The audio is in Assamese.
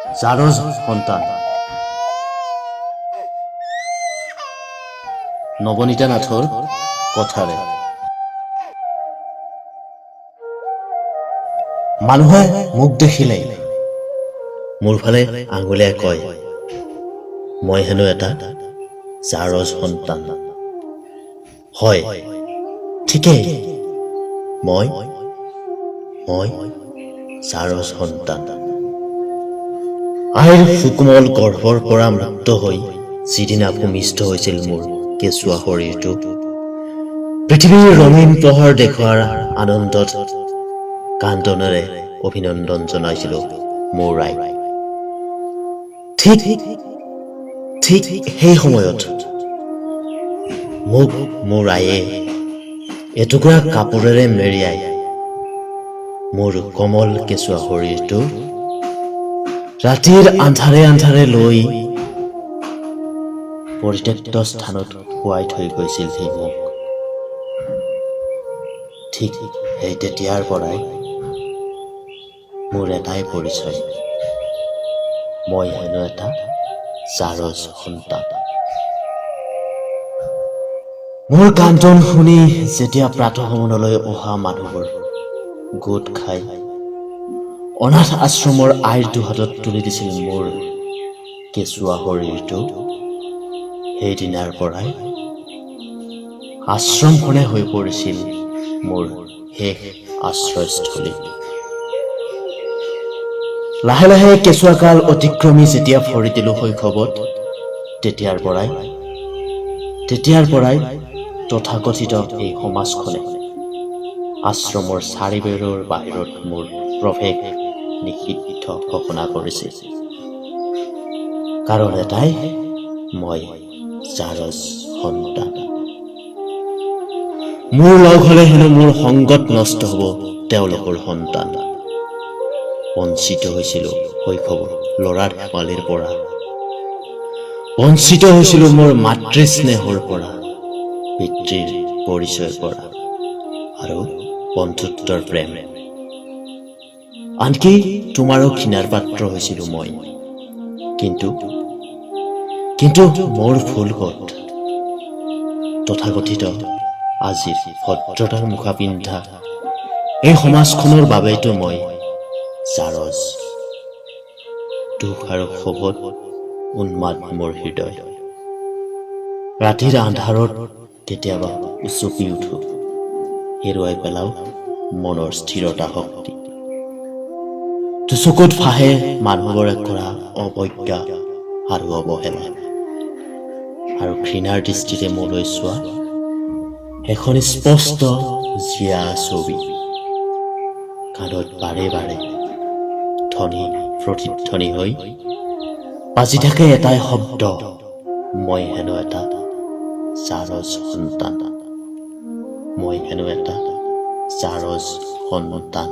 জাৰজ সন্তান নৱনীতা নাথৰ কথাৰে। মানুহে মোক দেখিলে মোৰ ফালে আঙুলিয়াই কয়, মই হেনো এটা জাৰজ সন্তান। হয়, ঠিকেই, মই জাৰজ সন্তান। আইৰ সুকোমল গৰ্ভৰ পৰা মুক্ত হৈ যিদিনা ভূমিষ্ঠ হৈছিল মোৰ কেঁচুৱা শৰীৰটো, পৃথিৱীৰ ৰঙীন পোহৰ দেখুৱাৰ আনন্দত কান্দনেৰে অভিনন্দন জনাইছিলো মোৰ আইক। ঠিক সেই সময়ত মোক মোৰ আইয়ে এটুকুৰা কাপোৰেৰে মেৰিয়াই মোৰ কোমল কেঁচুৱা শৰীৰটো ৰাতিৰ আন্ধাৰে লৈ পৰিত্যক্ত স্থানত শুৱাই থৈ গৈছিল সি মোক। ঠিক সেই তেতিয়াৰ পৰাই মোৰ এটাই পৰিচয়, মই হেনো এটা জাৰজ সন্তান। মোৰ কান্দন শুনি যেতিয়া প্ৰাতঃভ্ৰমণলৈ অহা মানুহবোৰ গোট খাই অনাথ আশ্ৰমৰ আইৰ দুহাতত তুলি দিছিল মোৰ কেঁচুৱা শৰীৰটো, সেইদিনাৰ পৰাই আশ্ৰমখনে হৈ পৰিছিল মোৰ শেষ আশ্ৰয়স্থলী। লাহে লাহে কেঁচুৱাকাল অতিক্ৰমি যেতিয়া ভৰি দিলো শৈশৱত, তেতিয়াৰ পৰাই তথাকথিত এই সমাজখনে আশ্ৰমৰ চাৰিবেৰৰ বাহিৰত মোৰ প্ৰৱেশ নিষিদ্ধ ঘোষণা কৰিছিল। কাৰণ এটাই, মই জাৰজ সন্তান। মোৰ লগ হলে হেনো মোৰ সংগত নষ্ট হব তেওঁলোকৰ সন্তান। বঞ্চিত হৈছিলো শৈশৱৰ ল'ৰা ধেমালিৰ পৰা, বঞ্চিত হৈছিলো মোৰ মাতৃ স্নেহৰ পৰা, পিতৃৰ পৰিচয়ৰ পৰা আৰু বন্ধুত্বৰ প্ৰেম। আনকি তোমাৰো ঘৃণাৰ পাত্ৰ হৈছিলো মই। কিন্তু মোৰ ভুল ক'ত? তথাকথিত আজিৰ ভদ্ৰতাৰ মুখা পিন্ধা এই সমাজখনৰ বাবেইতো মই জাৰজ। দুখ আৰু ক্ষোভত উন্মাদ মোৰ হৃদয়। ৰাতিৰ আন্ধাৰত কেতিয়াবা উচপি উঠো, হেৰুৱাই পেলাও মনৰ স্থিৰতা শক্তি। চকুত ভাহে মানুহবোৰে কৰা অৱজ্ঞা আৰু অৱহেলা, আৰু ঘৃণাৰ দৃষ্টিৰে মোলৈ চোৱা এখন স্পষ্ট জীয়া ছবি। কাণত বাৰে বাৰে ধ্বনি প্ৰতিধ্বনি হৈ বাজি থাকে এটাই শব্দ, মই হেনো এটা জাৰজ সন্তান। মই হেনো এটা জাৰজ সন্তান।